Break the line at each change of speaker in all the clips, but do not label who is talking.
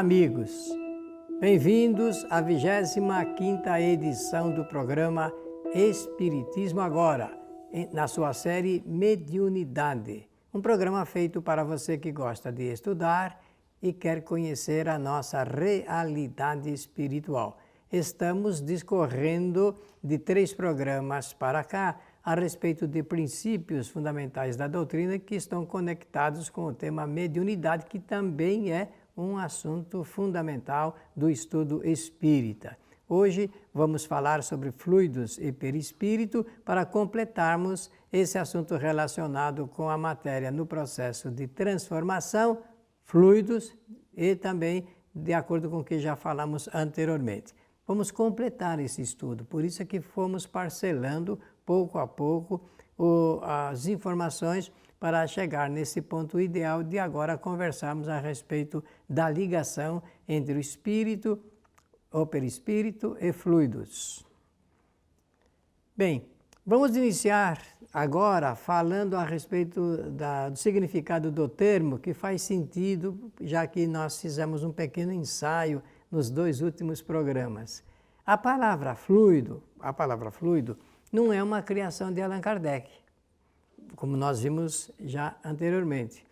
amigos! Bem-vindos à 25ª edição do programa Espiritismo Agora, na sua série Mediunidade. Um programa feito para você que gosta de estudar e quer conhecer a nossa realidade espiritual. Estamos discorrendo de 3 programas para cá a respeito de princípios fundamentais da doutrina que estão conectados com o tema mediunidade, que também é um assunto fundamental do estudo espírita. Hoje vamos falar sobre fluidos e perispírito para completarmos esse assunto relacionado com a matéria no processo de transformação, fluidos e também de acordo com o que já falamos anteriormente. Vamos completar esse estudo, por isso é que fomos parcelando pouco a pouco as informações para chegar nesse ponto ideal de agora conversarmos a respeito da ligação entre o espírito, o perispírito e fluidos. Bem, vamos iniciar agora falando a respeito do significado do termo, que faz sentido, já que nós fizemos um pequeno ensaio nos 2 últimos programas. A palavra fluido não é uma criação de Allan Kardec, como nós vimos já anteriormente,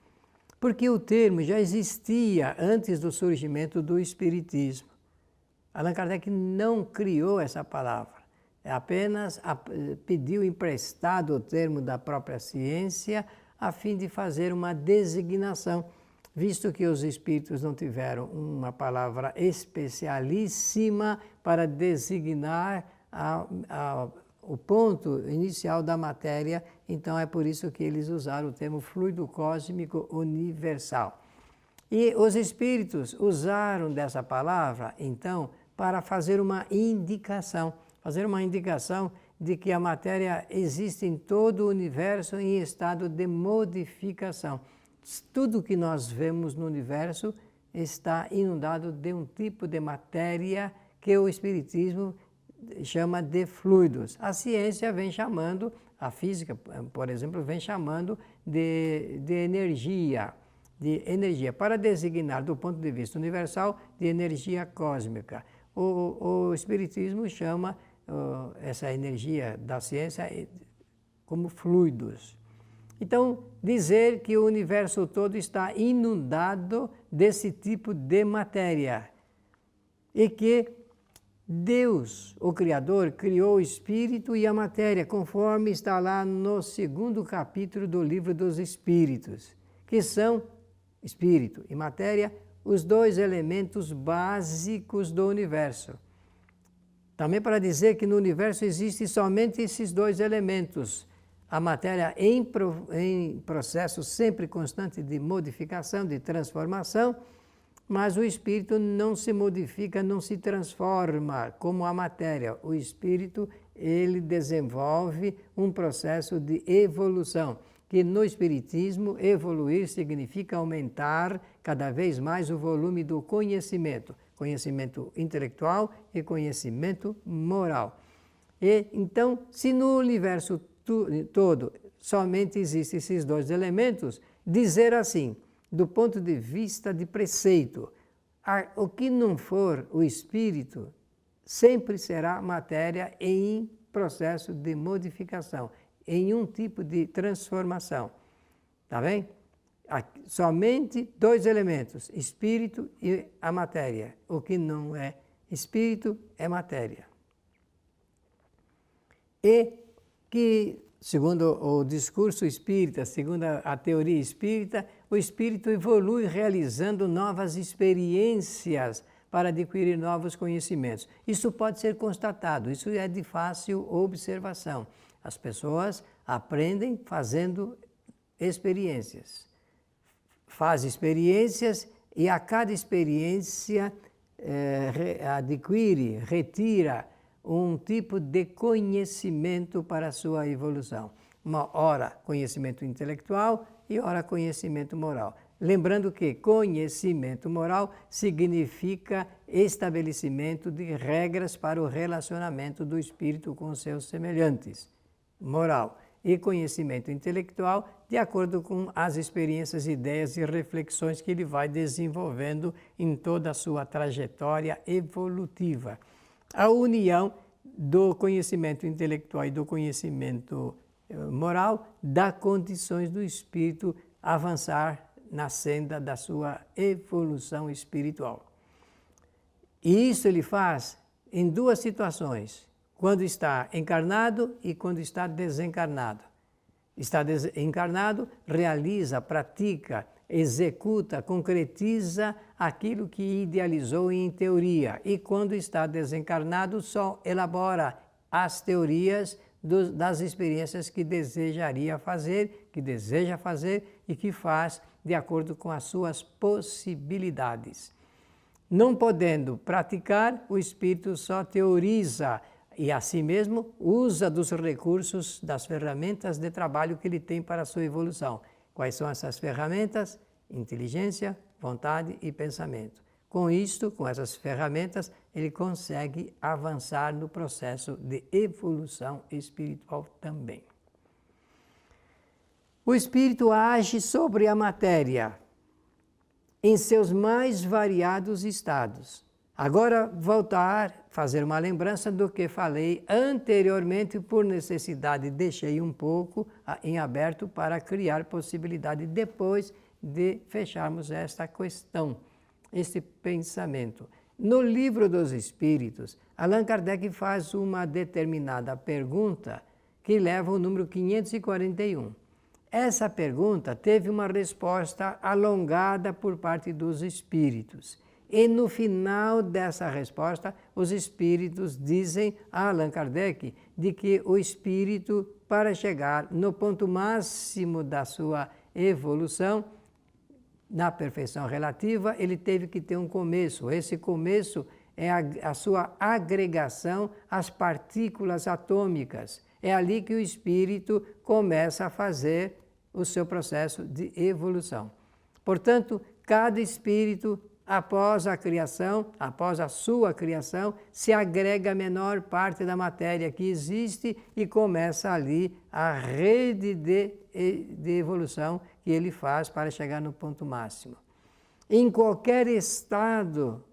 porque o termo já existia antes do surgimento do Espiritismo. Allan Kardec não criou essa palavra, apenas pediu emprestado o termo da própria ciência a fim de fazer uma designação, visto que os espíritos não tiveram uma palavra especialíssima para designar o ponto inicial da matéria, então é por isso que eles usaram o termo fluido cósmico universal. E os espíritos usaram dessa palavra, então, para fazer uma indicação de que a matéria existe em todo o universo em estado de modificação. Tudo que nós vemos no universo está inundado de um tipo de matéria que o Espiritismo chama de fluidos. A ciência vem chamando, a física, por exemplo, vem chamando de energia, para designar, do ponto de vista universal, de energia cósmica. O Espiritismo chama essa energia da ciência como fluidos. Então, dizer que o universo todo está inundado desse tipo de matéria e que Deus, o Criador, criou o espírito e a matéria, conforme está lá no 2º capítulo do Livro dos Espíritos, que são espírito e matéria, os 2 elementos básicos do universo. Também para dizer que no universo existem somente esses 2 elementos, a matéria em processo sempre constante de modificação, de transformação, mas o espírito não se modifica, não se transforma como a matéria. O espírito, ele desenvolve um processo de evolução, que no espiritismo, evoluir significa aumentar cada vez mais o volume do conhecimento intelectual e conhecimento moral. E então, se no universo todo somente existem esses 2 elementos, dizer assim, do ponto de vista de preceito, o que não for o espírito sempre será matéria em processo de modificação, em um tipo de transformação. Tá bem? Somente 2 elementos, espírito e a matéria. O que não é espírito é matéria. E que, segundo o discurso espírita, segundo a teoria espírita, o espírito evolui realizando novas experiências para adquirir novos conhecimentos. Isso pode ser constatado, isso é de fácil observação. As pessoas aprendem fazendo experiências. Faz experiências e a cada experiência retira um tipo de conhecimento para a sua evolução. Uma hora conhecimento intelectual e hora conhecimento moral. Lembrando que conhecimento moral significa estabelecimento de regras para o relacionamento do espírito com seus semelhantes. Moral. e conhecimento intelectual, de acordo com as experiências, ideias e reflexões que ele vai desenvolvendo em toda a sua trajetória evolutiva. A união do conhecimento intelectual e do conhecimento moral dá condições do espírito avançar na senda da sua evolução espiritual. E isso ele faz em duas situações, quando está encarnado e quando está desencarnado. Está encarnado, realiza, pratica, executa, concretiza aquilo que idealizou em teoria. E quando está desencarnado, só elabora as teorias das experiências que desejaria fazer, que deseja fazer e que faz de acordo com as suas possibilidades. Não podendo praticar, o espírito só teoriza e, assim mesmo, usa dos recursos, das ferramentas de trabalho que ele tem para a sua evolução. Quais são essas ferramentas? Inteligência, vontade e pensamento. Com isto, com essas ferramentas, ele consegue avançar no processo de evolução espiritual também. O espírito age sobre a matéria em seus mais variados estados. Agora, voltar, fazer uma lembrança do que falei anteriormente, por necessidade, deixei um pouco em aberto para criar possibilidade depois de fecharmos esta questão, este pensamento. No Livro dos Espíritos, Allan Kardec faz uma determinada pergunta que leva o número 541. Essa pergunta teve uma resposta alongada por parte dos espíritos. E no final dessa resposta, os espíritos dizem a Allan Kardec de que o espírito, para chegar no ponto máximo da sua evolução, na perfeição relativa, ele teve que ter um começo. Esse começo é a sua agregação às partículas atômicas. É ali que o espírito começa a fazer o seu processo de evolução. Portanto, cada espírito, após a criação, após a sua criação, se agrega a menor parte da matéria que existe e começa ali a rede de evolução que ele faz para chegar no ponto máximo. Em qualquer estado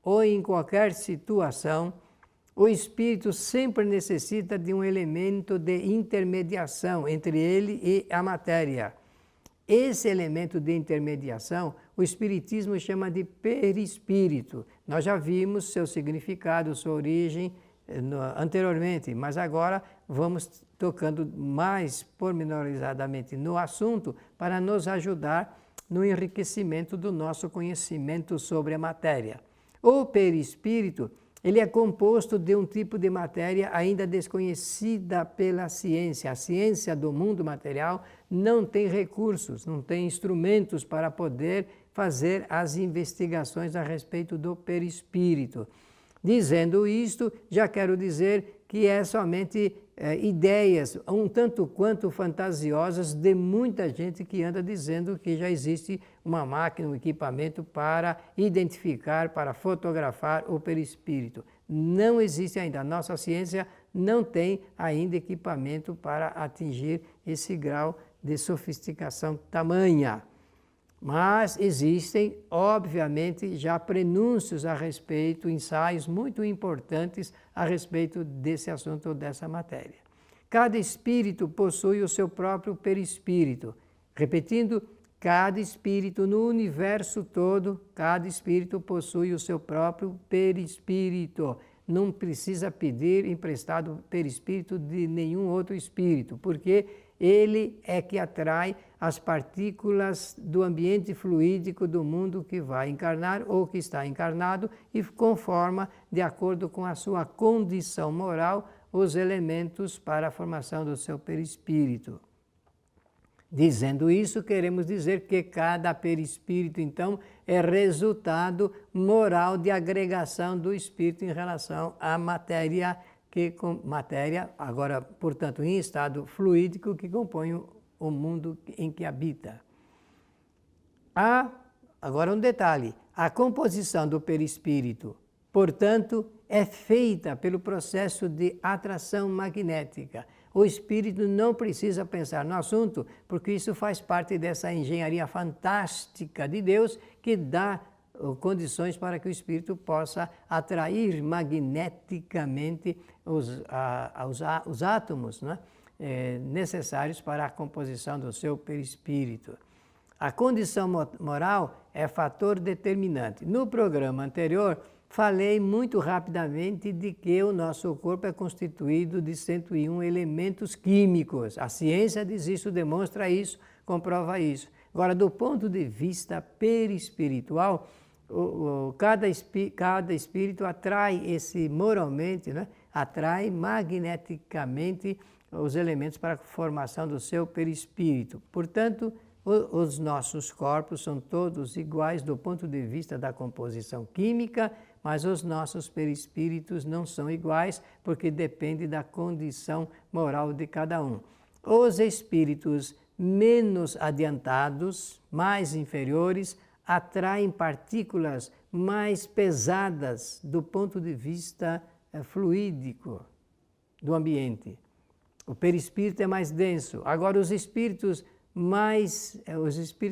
ou em qualquer situação, o espírito sempre necessita de um elemento de intermediação entre ele e a matéria. Esse elemento de intermediação, o Espiritismo chama de perispírito. Nós já vimos seu significado, sua origem anteriormente, mas agora vamos tocando mais pormenorizadamente no assunto para nos ajudar no enriquecimento do nosso conhecimento sobre a matéria. O perispírito, ele é composto de um tipo de matéria ainda desconhecida pela ciência. A ciência do mundo material não tem recursos, não tem instrumentos para poder fazer as investigações a respeito do perispírito. Dizendo isto, já quero dizer que é somente ideias um tanto quanto fantasiosas de muita gente que anda dizendo que já existe uma máquina, um equipamento para identificar, para fotografar o perispírito. Não existe ainda. A nossa ciência não tem ainda equipamento para atingir esse grau de sofisticação tamanha. Mas existem, obviamente, já prenúncios a respeito, ensaios muito importantes a respeito desse assunto ou dessa matéria. Cada espírito possui o seu próprio perispírito. Repetindo, cada espírito no universo todo, cada espírito possui o seu próprio perispírito. Não precisa pedir emprestado perispírito de nenhum outro espírito, porque ele é que atrai as partículas do ambiente fluídico do mundo que vai encarnar ou que está encarnado e conforma, de acordo com a sua condição moral, os elementos para a formação do seu perispírito. Dizendo isso, queremos dizer que cada perispírito, então, é resultado moral de agregação do espírito em relação à matéria, agora, portanto, em estado fluídico, que compõe o mundo em que habita. Agora um detalhe, a composição do perispírito, portanto, é feita pelo processo de atração magnética. O espírito não precisa pensar no assunto, porque isso faz parte dessa engenharia fantástica de Deus que dá condições para que o espírito possa atrair magneticamente os átomos, né, necessários para a composição do seu perispírito. A condição moral é fator determinante. No programa anterior, falei muito rapidamente de que o nosso corpo é constituído de 101 elementos químicos. A ciência diz isso, demonstra isso, comprova isso. Agora, do ponto de vista perispiritual, cada espírito atrai moralmente, né, atrai magneticamente os elementos para a formação do seu perispírito. Portanto, os nossos corpos são todos iguais do ponto de vista da composição química, mas os nossos perispíritos não são iguais, porque depende da condição moral de cada um. Os espíritos menos adiantados, mais inferiores, atraem partículas mais pesadas do ponto de vista fluídico do ambiente. O perispírito é mais denso. Agora, os espíritos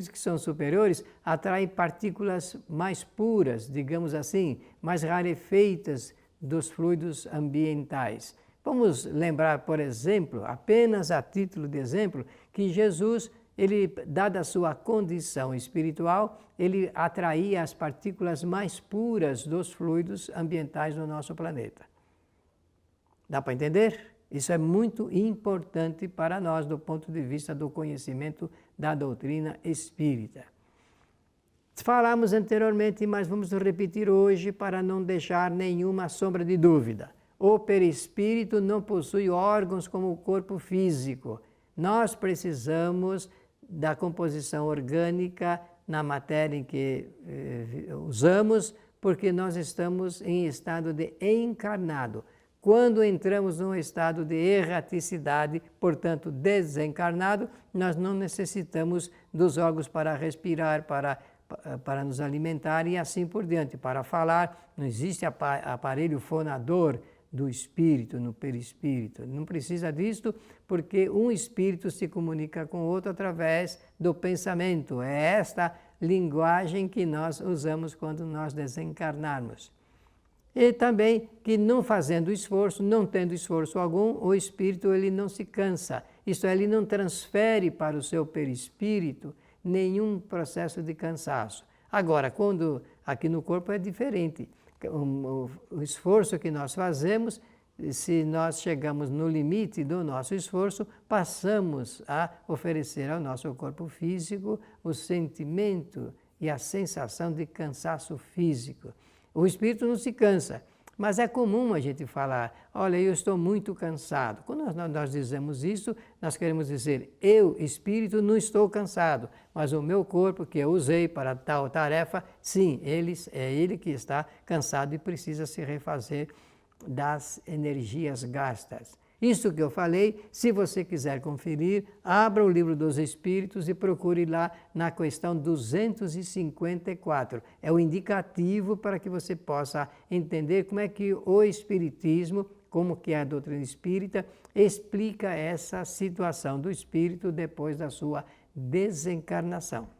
que são superiores atraem partículas mais puras, digamos assim, mais rarefeitas dos fluidos ambientais. Vamos lembrar, por exemplo, apenas a título de exemplo, que Jesus, dada a sua condição espiritual, ele atraía as partículas mais puras dos fluidos ambientais no nosso planeta. Dá para entender? Isso é muito importante para nós do ponto de vista do conhecimento da doutrina espírita. Falamos anteriormente, mas vamos repetir hoje para não deixar nenhuma sombra de dúvida. O perispírito não possui órgãos como o corpo físico. Nós precisamos da composição orgânica na matéria em que usamos, porque nós estamos em estado de encarnado. Quando entramos num estado de erraticidade, portanto desencarnado, nós não necessitamos dos órgãos para respirar, para nos alimentar e assim por diante, para falar. Não existe aparelho fonador do espírito, no perispírito. Não precisa disto, porque um espírito se comunica com o outro através do pensamento. É esta linguagem que nós usamos quando nós desencarnarmos. E também que não fazendo esforço, não tendo esforço algum, o espírito ele não se cansa. Isto é, ele não transfere para o seu perispírito nenhum processo de cansaço. Agora, quando aqui no corpo é diferente. O esforço que nós fazemos, se nós chegamos no limite do nosso esforço, passamos a oferecer ao nosso corpo físico o sentimento e a sensação de cansaço físico. O espírito não se cansa, mas é comum a gente falar, olha, eu estou muito cansado. Quando nós dizemos isso, nós queremos dizer, eu, espírito, não estou cansado, mas o meu corpo que eu usei para tal tarefa, sim, é ele que está cansado e precisa se refazer das energias gastas. Isso que eu falei, se você quiser conferir, abra o Livro dos Espíritos e procure lá na questão 254. É o indicativo para que você possa entender como é que o Espiritismo, como que é a doutrina espírita, explica essa situação do espírito depois da sua desencarnação.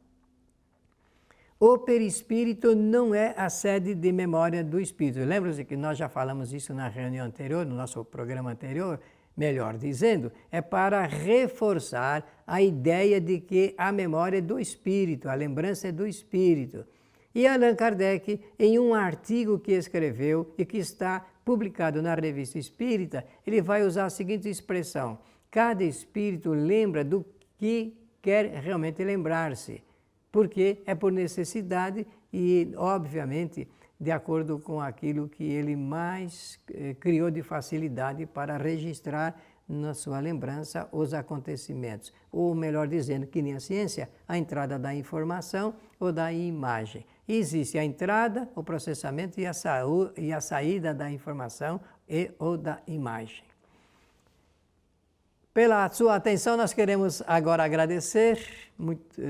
O perispírito não é a sede de memória do espírito. Lembra-se que nós já falamos isso na reunião anterior, no nosso programa anterior? Melhor dizendo, é para reforçar a ideia de que a memória é do espírito, a lembrança é do espírito. E Allan Kardec, em um artigo que escreveu e que está publicado na Revista Espírita, ele vai usar a seguinte expressão: cada espírito lembra do que quer realmente lembrar-se. Porque é por necessidade e, obviamente, de acordo com aquilo que ele mais criou de facilidade para registrar na sua lembrança os acontecimentos. Ou, melhor dizendo, que nem a ciência, a entrada da informação ou da imagem. Existe a entrada, o processamento e a saída da informação ou da imagem. Pela sua atenção, nós queremos agora agradecer muito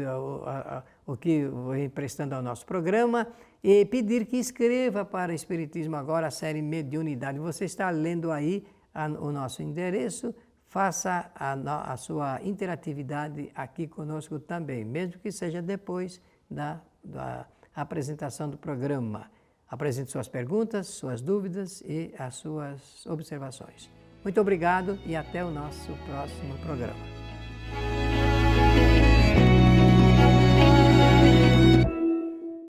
o que vem prestando ao nosso programa e pedir que escreva para Espiritismo Agora, a série Mediunidade. Você está lendo aí o nosso endereço, faça a sua interatividade aqui conosco também, mesmo que seja depois da apresentação do programa. Apresente suas perguntas, suas dúvidas e as suas observações. Muito obrigado e até o nosso próximo programa.